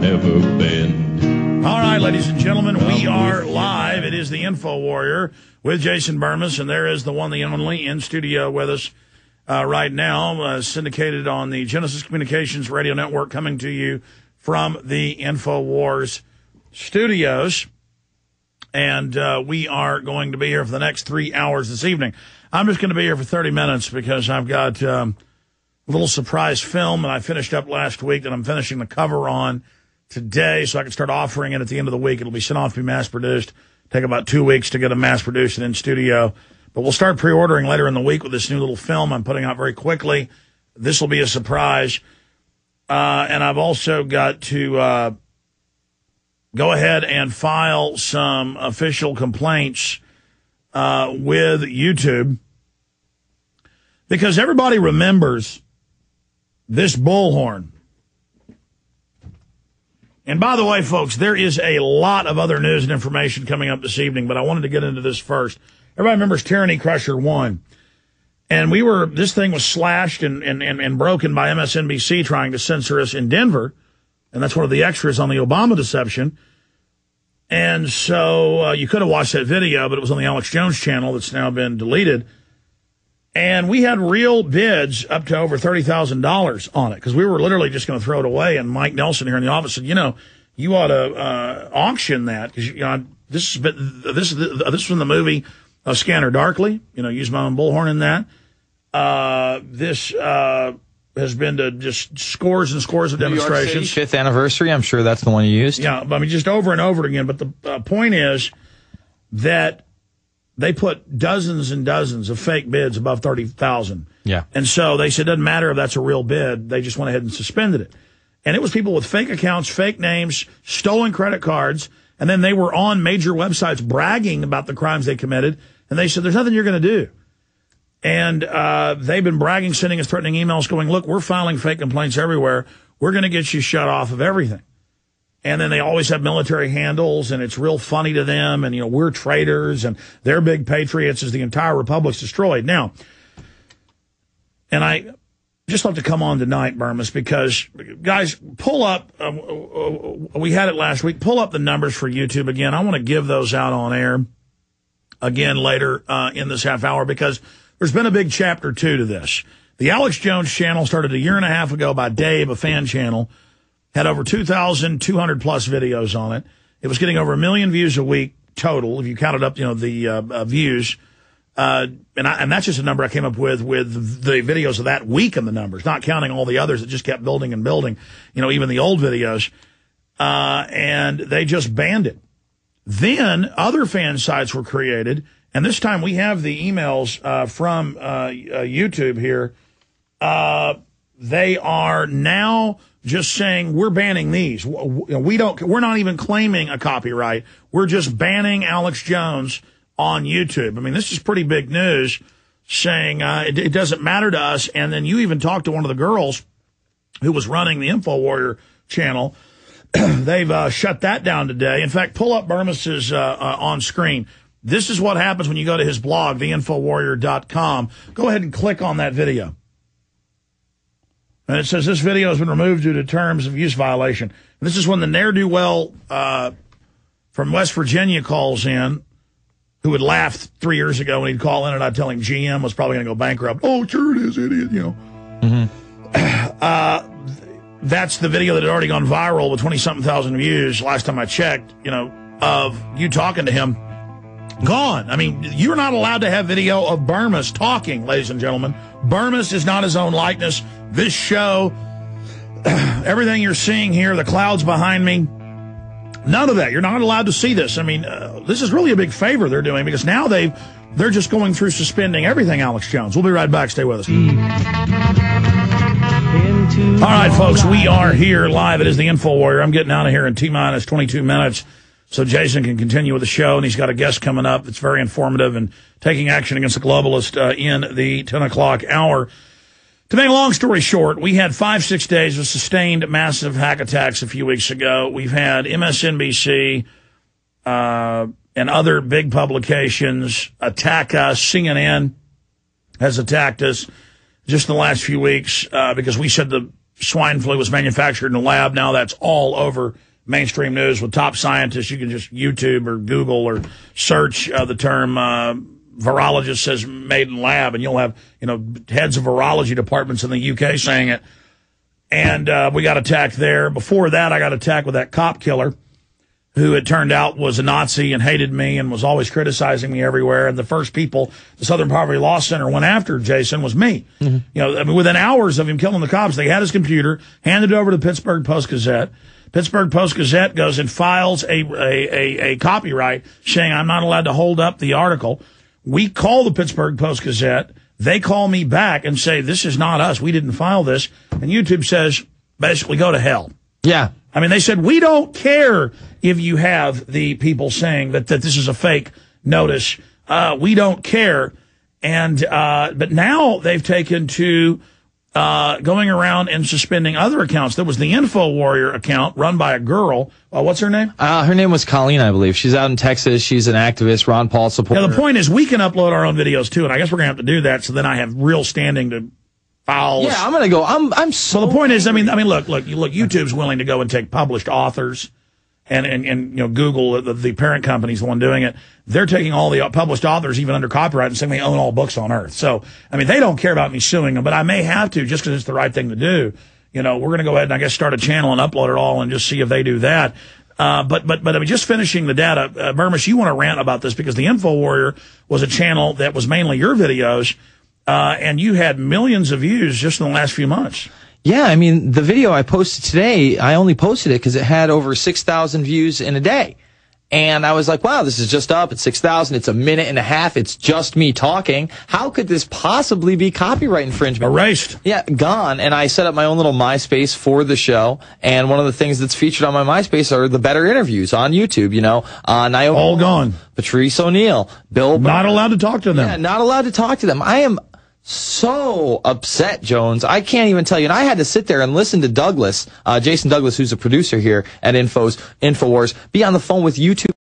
never bend. All right, ladies and gentlemen, we are live. It is the Info Warrior with Jason Burmis, and there is the one, the only, in studio with us right now, syndicated on the Genesis Communications Radio Network, coming to you from the InfoWars studios. And we are going to be here for the next 3 hours this evening. I'm just going to be here for 30 minutes because I've got a little surprise film that I finished up last week that I'm finishing the cover on today so I can start offering it at the end of the week. It'll be sent off to be mass-produced. Take about 2 weeks to get them mass-produced and in studio. But we'll start pre-ordering later in the week with this new little film I'm putting out very quickly. This will be a surprise. And I've also got to go ahead and file some official complaints with YouTube because everybody remembers this bullhorn. And by the way, folks, there is a lot of other news and information coming up this evening, but I wanted to get into this first. Everybody remembers Tyranny Crusher 1. And this thing was slashed and broken by MSNBC trying to censor us in Denver. And that's one of the extras on the Obama deception. And so you could have watched that video, but it was on the Alex Jones channel that's now been deleted. And we had real bids up to over $30,000 on it because we were literally just going to throw it away. And Mike Nelson here in the office said, you ought to auction that because this is from the movie Scanner Darkly. Use my own bullhorn in that. This has been to just scores and scores of demonstrations. New York City, 5th anniversary. I'm sure that's the one you used. Yeah, but just over and over again. But the point is that they put dozens and dozens of fake bids above 30,000. Yeah. And so they said, it doesn't matter if that's a real bid. They just went ahead and suspended it. And it was people with fake accounts, fake names, stolen credit cards. And then they were on major websites bragging about the crimes they committed. And they said, there's nothing you're going to do. And they've been bragging, sending us threatening emails going, look, we're filing fake complaints everywhere. We're going to get you shut off of everything. And then they always have military handles, and it's real funny to them. And, we're traitors, and they're big patriots as the entire republic's destroyed. Now, and I just love to come on tonight, Burmis, because, guys, pull up. We had it last week. Pull up the numbers for YouTube again. I want to give those out on air again later in this half hour because there's been a big chapter 2 to this. The Alex Jones channel started a year and a half ago by Dave, a fan channel, had over 2,200 plus videos on it. It was getting over 1 million views a week total, if you counted up, the views. And that's just a number I came up with the videos of that week and the numbers, not counting all the others that just kept building and building, even the old videos. And they just banned it. Then other fan sites were created. And this time we have the emails from YouTube here. They are now just saying we're banning these. We're not even claiming a copyright. We're just banning Alex Jones on YouTube. I mean, this is pretty big news, saying it doesn't matter to us. And then you even talked to one of the girls who was running the Info Warrior channel. They've shut that down today. In fact, pull up Burmis's on screen. This is what happens when you go to his blog, theinfowarrior.com. Go ahead and click on that video. And it says this video has been removed due to terms of use violation. And this is when the ne'er-do-well from West Virginia calls in, who had laughed 3 years ago when he'd call in and I'd tell him GM was probably going to go bankrupt. Oh, sure it is, idiot, That's the video that had already gone viral with 20-something thousand views last time I checked, of you talking to him. Gone. I mean, you're not allowed to have video of Burmis talking, ladies and gentlemen. Burmis is not his own likeness. This show, everything you're seeing here, the clouds behind me, none of that. You're not allowed to see this. I mean, this is really a big favor they're doing because now they're just going through suspending everything, Alex Jones. We'll be right back. Stay with us. All right, folks, we are here live. It is the Info Warrior. I'm getting out of here in T-minus 22 minutes. So Jason can continue with the show, and he's got a guest coming up that's very informative and taking action against the globalist in the 10 o'clock hour. To make a long story short, we had 5-6 days of sustained massive hack attacks a few weeks ago. We've had MSNBC and other big publications attack us. CNN has attacked us just in the last few weeks because we said the swine flu was manufactured in a lab. Now that's all over mainstream news with top scientists. You can just YouTube or Google or search the term virologist says made in lab, and you'll have, heads of virology departments in the UK saying it. And we got attacked there. Before that, I got attacked with that cop killer who it turned out was a Nazi and hated me and was always criticizing me everywhere. And the first people the Southern Poverty Law Center went after, Jason, was me. Mm-hmm. Within hours of him killing the cops, they had his computer, handed it over to the Pittsburgh Post-Gazette. Pittsburgh Post-Gazette goes and files a copyright saying I'm not allowed to hold up the article. We call the Pittsburgh Post-Gazette. They call me back and say, this is not us. We didn't file this. And YouTube says, basically, go to hell. Yeah. I mean, they said, we don't care if you have the people saying that this is a fake notice. We don't care. And but now they've taken to going around and suspending other accounts. There was the Info Warrior account run by a girl. What's her name? Her name was Colleen, I believe. She's out in Texas. She's an activist, Ron Paul supporter. Yeah, the point is we can upload our own videos, too, and I guess we're going to have to do that so then I have real standing to file. Yeah, I'm going to go. I'm so... Well, the point is, I mean, look, YouTube's willing to go and take published authors and Google, the parent company's the one doing it. They're taking all the published authors, even under copyright, and saying they own all books on Earth. So, I mean, they don't care about me suing them, but I may have to just because it's the right thing to do. We're going to go ahead and I guess start a channel and upload it all and just see if they do that. But I mean, just finishing the data, Burmis, you want to rant about this because the Info Warrior was a channel that was mainly your videos, and you had millions of views just in the last few months. Yeah, I mean, the video I posted today, I only posted it because it had over 6,000 views in a day. And I was like, wow, this is just up at 6,000. It's a minute and a half. It's just me talking. How could this possibly be copyright infringement? Erased. Yeah, gone. And I set up my own little MySpace for the show. And one of the things that's featured on my MySpace are the better interviews on YouTube, Naomi, all gone. Patrice O'Neill, Bill Burr. Not allowed to talk to them. Yeah, not allowed to talk to them. I am so upset, Jones. I can't even tell you. And I had to sit there and listen to Douglas, Jason Douglas, who's a producer here at InfoWars, be on the phone with YouTube.